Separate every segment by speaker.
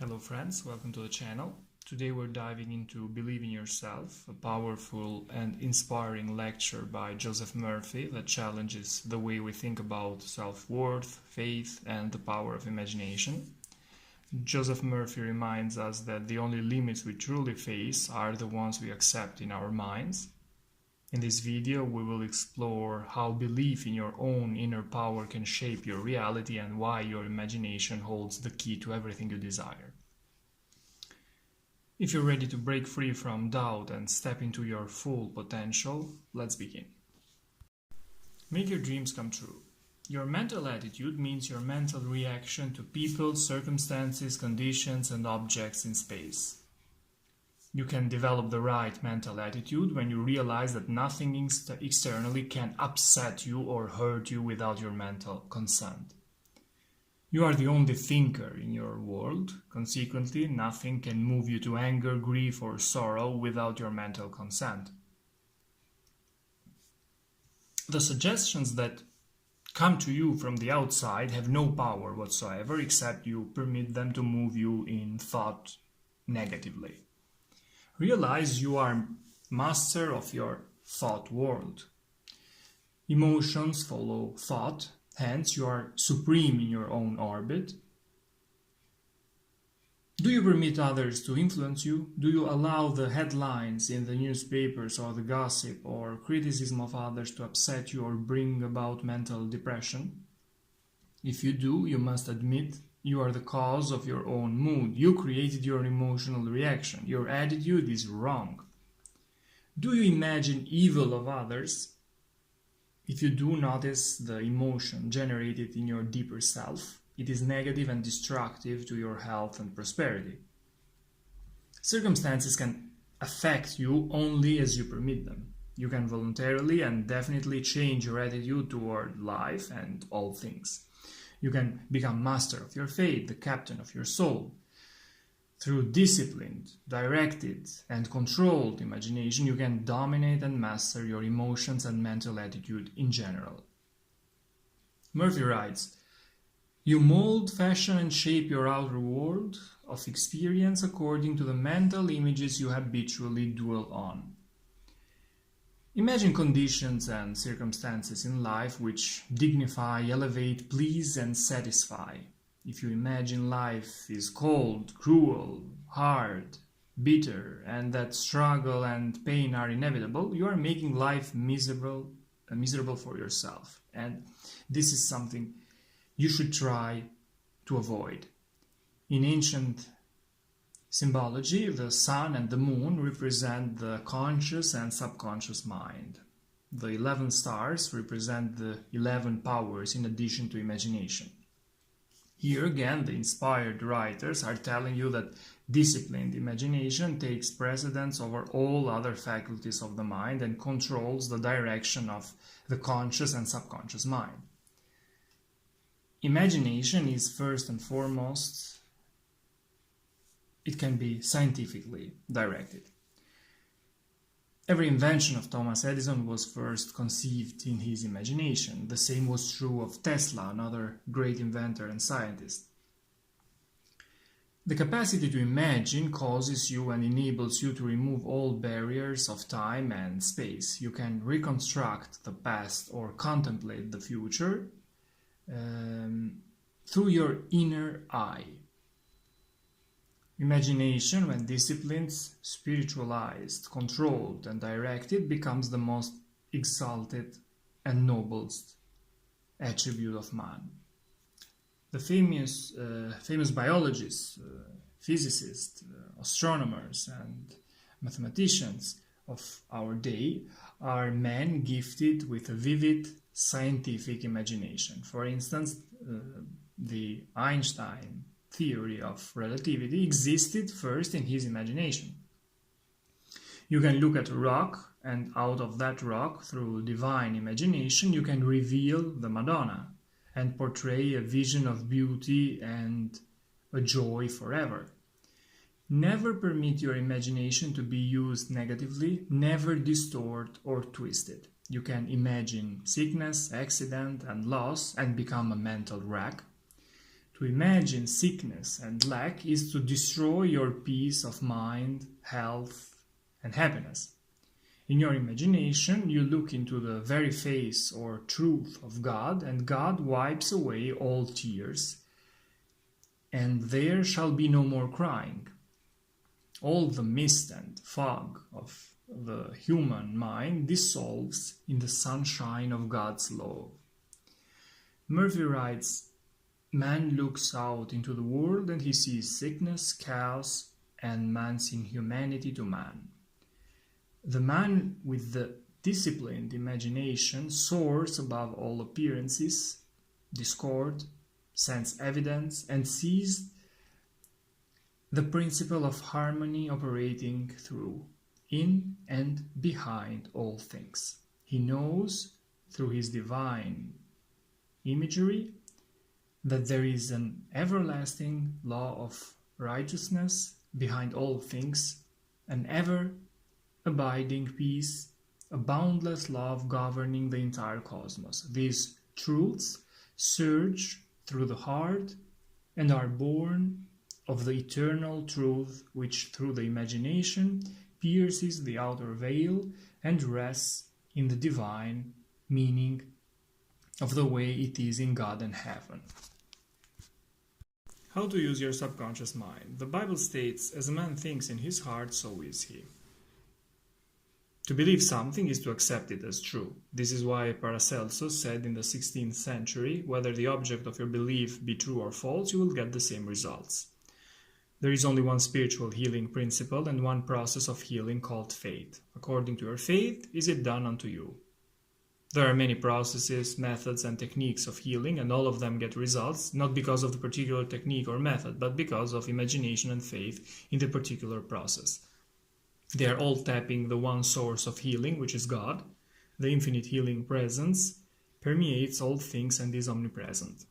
Speaker 1: Hello friends, welcome to the channel. Today we're diving into Believe in Yourself, a powerful and inspiring lecture by Joseph Murphy that challenges the way we think about self-worth, faith, and the power of imagination. Joseph Murphy reminds us that the only limits we truly face are the ones we accept in our minds. In this video, we will explore how belief in your own inner power can shape your reality and why your imagination holds the key to everything you desire. If you're ready to break free from doubt and step into your full potential, let's begin. Make your dreams come true. Your mental attitude means your mental reaction to people, circumstances, conditions, and objects in space. You can develop the right mental attitude when you realize that nothing externally can upset you or hurt you without your mental consent. You are the only thinker in your world. Consequently, nothing can move you to anger, grief, or sorrow without your mental consent. The suggestions that come to you from the outside have no power whatsoever except you permit them to move you in thought negatively. Realize you are master of your thought world. Emotions follow thought, hence you are supreme in your own orbit. Do you permit others to influence you? Do you allow the headlines in the newspapers or the gossip or criticism of others to upset you or bring about mental depression? If you do, you must admit you are the cause of your own mood. You created your emotional reaction. Your attitude is wrong. Do you imagine evil of others? If you do, notice the emotion generated in your deeper self. It is negative and destructive to your health and prosperity. Circumstances can affect you only as you permit them. You can voluntarily and definitely change your attitude toward life and all things. You can become master of your fate, the captain of your soul. Through disciplined, directed, and controlled imagination, you can dominate and master your emotions and mental attitude in general. Murphy writes, "You mold, fashion, and shape your outer world of experience according to the mental images you habitually dwell on." Imagine conditions and circumstances in life which dignify, elevate, please, and satisfy. If you imagine life is cold, cruel, hard, bitter, and that struggle and pain are inevitable, you are making life miserable for yourself. And this is something you should try to avoid. In ancient symbology, the sun and the moon represent the conscious and subconscious mind. The 11 stars represent the 11 powers in addition to imagination. Here again, the inspired writers are telling you that disciplined imagination takes precedence over all other faculties of the mind and controls the direction of the conscious and subconscious mind. Imagination is first and foremost. It can be scientifically directed. Every invention of Thomas Edison was first conceived in his imagination. The same was true of Tesla, another great inventor and scientist. The capacity to imagine causes you and enables you to remove all barriers of time and space. You can reconstruct the past or contemplate the future through your inner eye. Imagination, when disciplined, spiritualized, controlled, and directed, becomes the most exalted and noblest attribute of man. The famous biologists, physicists, astronomers, and mathematicians of our day are men gifted with a vivid scientific imagination. For instance, the Einstein theory of relativity existed first in his imagination. You can look at a rock, and out of that rock, through divine imagination, you can reveal the Madonna and portray a vision of beauty and a joy forever. Never permit your imagination to be used negatively, never distort or twist it. You can imagine sickness, accident, and loss and become a mental wreck. To imagine sickness and lack is to destroy your peace of mind, health, and happiness. In your imagination, you look into the very face or truth of God, and God wipes away all tears, and there shall be no more crying. All the mist and fog of the human mind dissolves in the sunshine of God's love. Murphy writes, "Man looks out into the world and he sees sickness, chaos, and man's inhumanity to man. The man with the disciplined imagination soars above all appearances, discord, sense evidence, and sees the principle of harmony operating through, in, and behind all things. He knows, through his divine imagery, that there is an everlasting law of righteousness behind all things, an ever-abiding peace, a boundless love governing the entire cosmos. These truths surge through the heart and are born of the eternal truth which through the imagination pierces the outer veil and rests in the divine meaning of the way it is in God and heaven." How to use your subconscious mind. The Bible states, "As a man thinks in his heart, so is he." To believe something is to accept it as true. This is why Paracelsus said in the 16th century, "Whether the object of your belief be true or false, you will get the same results." There is only one spiritual healing principle and one process of healing called faith. According to your faith, is it done unto you? There are many processes, methods, and techniques of healing, and all of them get results, not because of the particular technique or method, but because of imagination and faith in the particular process. They are all tapping the one source of healing, which is God. The infinite healing presence permeates all things and is omnipresent.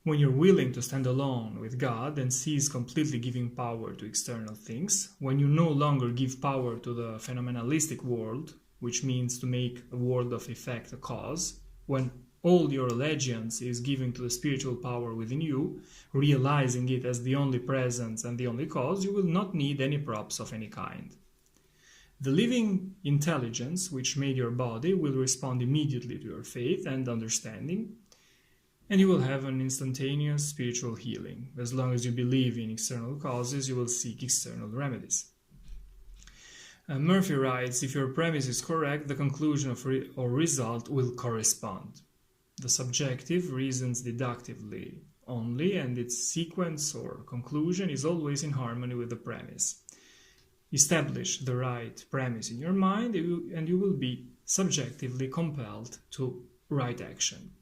Speaker 1: When you're willing to stand alone with God and cease completely giving power to external things, when you no longer give power to the phenomenalistic world, which means to make a world of effect a cause, when all your allegiance is given to the spiritual power within you, realizing it as the only presence and the only cause, you will not need any props of any kind. The living intelligence which made your body will respond immediately to your faith and understanding, and you will have an instantaneous spiritual healing. As long as you believe in external causes, you will seek external remedies. Murphy writes, "If your premise is correct, the conclusion or result will correspond. The subjective reasons deductively only, and its sequence or conclusion is always in harmony with the premise. Establish the right premise in your mind, and you will be subjectively compelled to right action.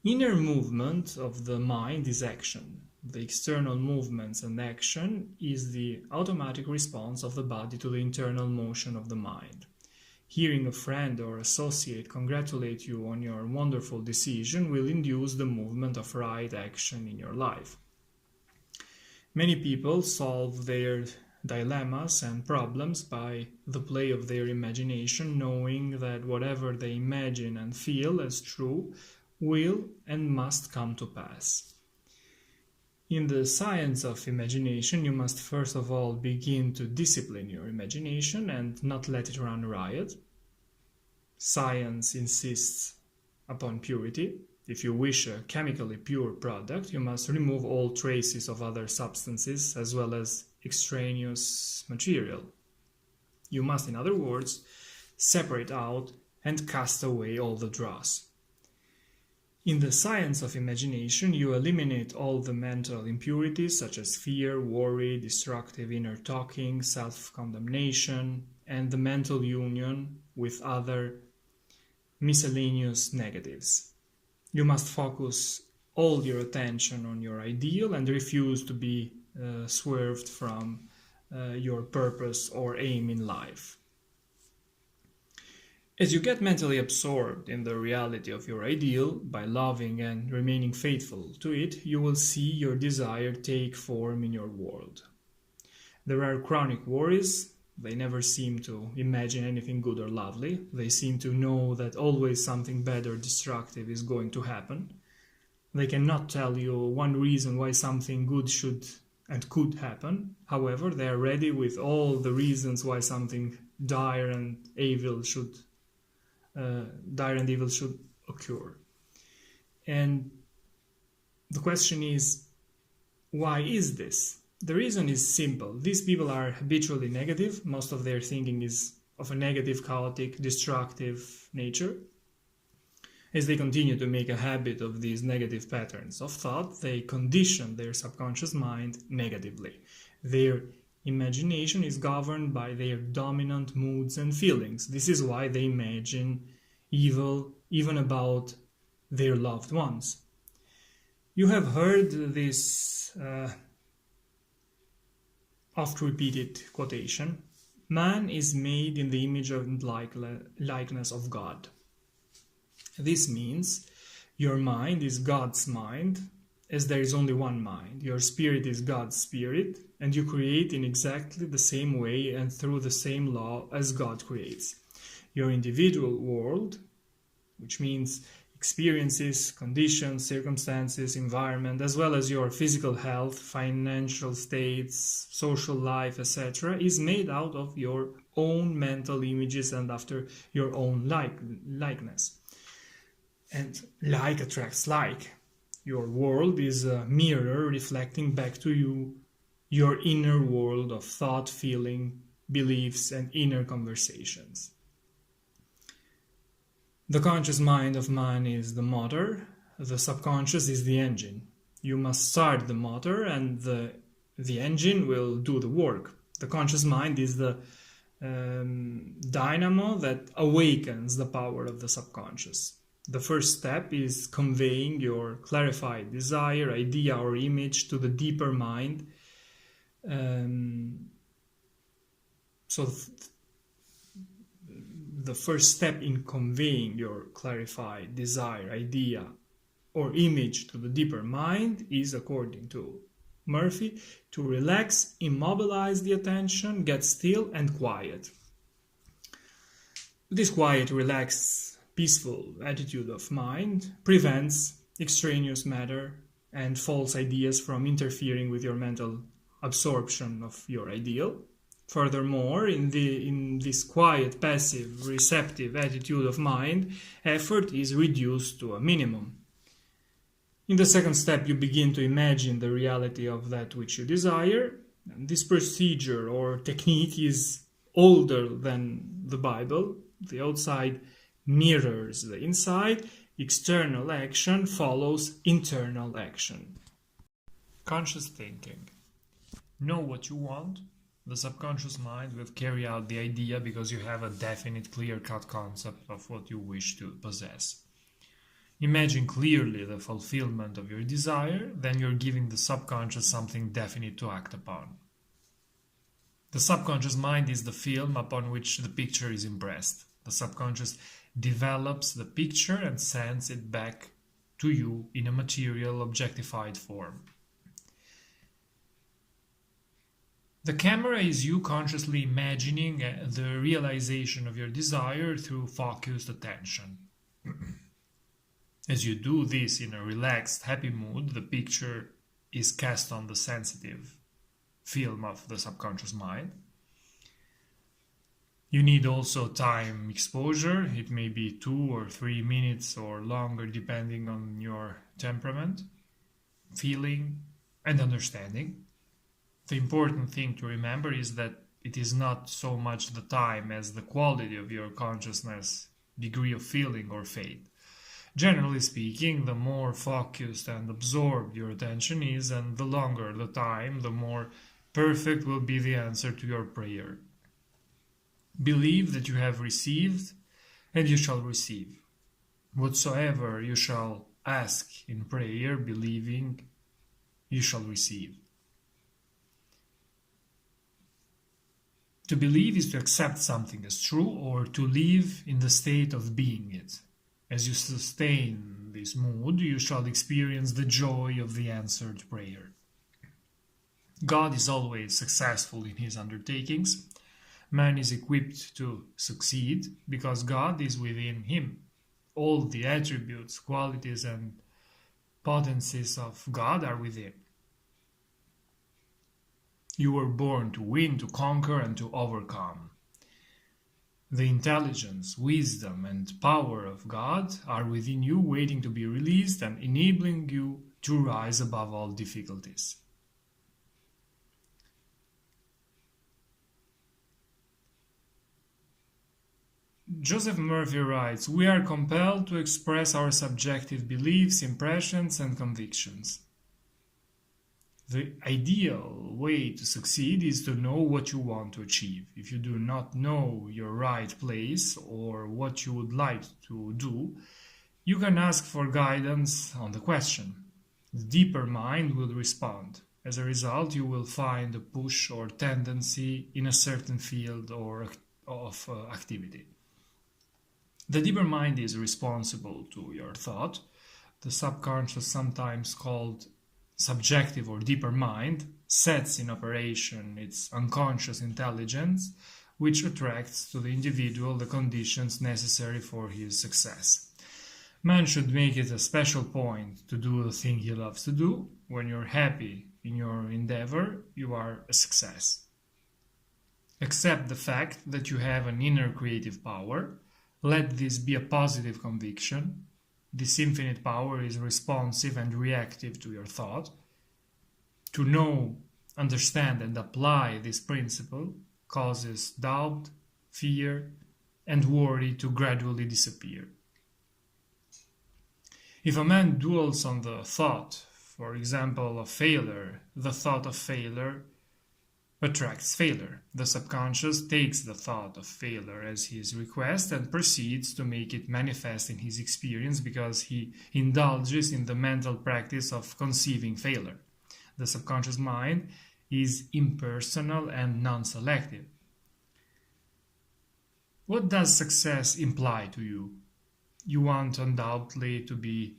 Speaker 1: Inner movement of the mind is action. The external movements and action is the automatic response of the body to the internal motion of the mind. Hearing a friend or associate congratulate you on your wonderful decision will induce the movement of right action in your life. Many people solve their dilemmas and problems by the play of their imagination, knowing that whatever they imagine and feel as true will and must come to pass. In the science of imagination, you must first of all begin to discipline your imagination and not let it run riot. Science insists upon purity. If you wish a chemically pure product, you must remove all traces of other substances as well as extraneous material. You must, in other words, separate out and cast away all the dross. In the science of imagination, you eliminate all the mental impurities such as fear, worry, destructive inner talking, self-condemnation, and the mental union with other miscellaneous negatives. You must focus all your attention on your ideal and refuse to be swerved from your purpose or aim in life. As you get mentally absorbed in the reality of your ideal, by loving and remaining faithful to it, you will see your desire take form in your world. There are chronic worries. They never seem to imagine anything good or lovely. They seem to know that always something bad or destructive is going to happen. They cannot tell you one reason why something good should and could happen. However, they are ready with all the reasons why something dire and evil should occur. And the question is, why is this? The reason is simple. These people are habitually negative. Most of their thinking is of a negative, chaotic, destructive nature. As they continue to make a habit of these negative patterns of thought, they condition their subconscious mind negatively. Their imagination is governed by their dominant moods and feelings. This is why they imagine evil even about their loved ones. You have heard this oft-repeated quotation: man is made in the image and likeness of God. This means your mind is God's mind, as there is only one mind. Your spirit is God's spirit, and you create in exactly the same way and through the same law as God creates. Your individual world, which means experiences, conditions, circumstances, environment, as well as your physical health, financial states, social life, etc., is made out of your own mental images and after your own likeness. And like attracts like. Your world is a mirror reflecting back to you your inner world of thought, feeling, beliefs, and inner conversations. The conscious mind of man is the motor, the subconscious is the engine. You must start the motor and the engine will do the work. The conscious mind is the dynamo that awakens the power of the subconscious. The first step is conveying your clarified desire, idea, or image to the deeper mind. The first step in conveying your clarified desire, idea, or image to the deeper mind is, according to Murphy, to relax, immobilize the attention, get still and quiet. This quiet, relaxed, peaceful attitude of mind prevents extraneous matter and false ideas from interfering with your mental absorption of your ideal. Furthermore, in this quiet, passive, receptive attitude of mind, effort is reduced to a minimum. In the second step, you begin to imagine the reality of that which you desire. And this procedure or technique is older than the Bible. The outside mirrors the inside. External action follows internal action. Conscious thinking. Know what you want. The subconscious mind will carry out the idea because you have a definite, clear-cut concept of what you wish to possess. Imagine clearly the fulfillment of your desire, then you're giving the subconscious something definite to act upon. The subconscious mind is the film upon which the picture is impressed. The subconscious develops the picture and sends it back to you in a material, objectified form. The camera is you consciously imagining the realization of your desire through focused attention. As you do this in a relaxed, happy mood, the picture is cast on the sensitive film of the subconscious mind. You need also time exposure. It may be 2 or 3 minutes or longer depending on your temperament, feeling, and understanding. The important thing to remember is that it is not so much the time as the quality of your consciousness, degree of feeling or faith. Generally speaking, the more focused and absorbed your attention is, and the longer the time, the more perfect will be the answer to your prayer. Believe that you have received, and you shall receive. Whatsoever you shall ask in prayer, believing, you shall receive. To believe is to accept something as true or to live in the state of being it. As you sustain this mood, you shall experience the joy of the answered prayer. God is always successful in his undertakings. Man is equipped to succeed because God is within him. All the attributes, qualities, and potencies of God are within. You were born to win, to conquer, and to overcome. The intelligence, wisdom, and power of God are within you, waiting to be released and enabling you to rise above all difficulties. Joseph Murphy writes, "We are compelled to express our subjective beliefs, impressions, and convictions. The ideal way to succeed is to know what you want to achieve. If you do not know your right place or what you would like to do, you can ask for guidance on the question. The deeper mind will respond. As a result, you will find a push or tendency in a certain field or of activity. The deeper mind is responsible to your thought. The subconscious, sometimes called subjective or deeper mind, sets in operation its unconscious intelligence, which attracts to the individual the conditions necessary for his success. Man should make it a special point to do the thing he loves to do. When you're happy in your endeavor, you are a success. Accept the fact that you have an inner creative power. Let this be a positive conviction. This infinite power is responsive and reactive to your thought. To know, understand, and apply this principle causes doubt, fear, and worry to gradually disappear. If a man dwells on the thought, for example, of failure, the thought of failure attracts failure. The subconscious takes the thought of failure as his request and proceeds to make it manifest in his experience because he indulges in the mental practice of conceiving failure. The subconscious mind is impersonal and non-selective. What does success imply to you? You want undoubtedly to be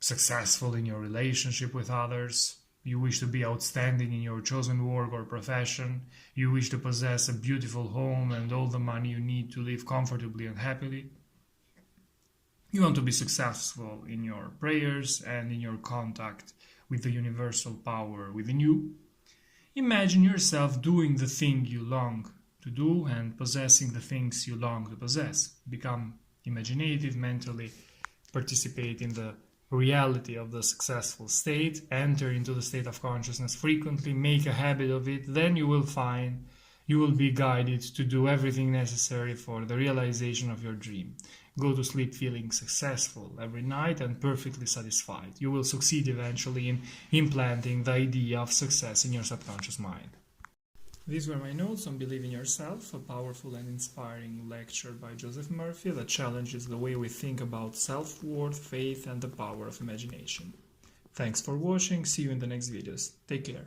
Speaker 1: successful in your relationship with others. You wish to be outstanding in your chosen work or profession. You wish to possess a beautiful home and all the money you need to live comfortably and happily. You want to be successful in your prayers and in your contact with the universal power within you. Imagine yourself doing the thing you long to do and possessing the things you long to possess. Become imaginative mentally, participate in the reality of the successful state, enter into the state of consciousness frequently, make a habit of it, then you will find you will be guided to do everything necessary for the realization of your dream. Go to sleep feeling successful every night and perfectly satisfied. You will succeed eventually in implanting the idea of success in your subconscious mind. These were my notes on Believe in Yourself, a powerful and inspiring lecture by Joseph Murphy that challenges the way we think about self-worth, faith, and the power of imagination. Thanks for watching. See you in the next videos. Take care.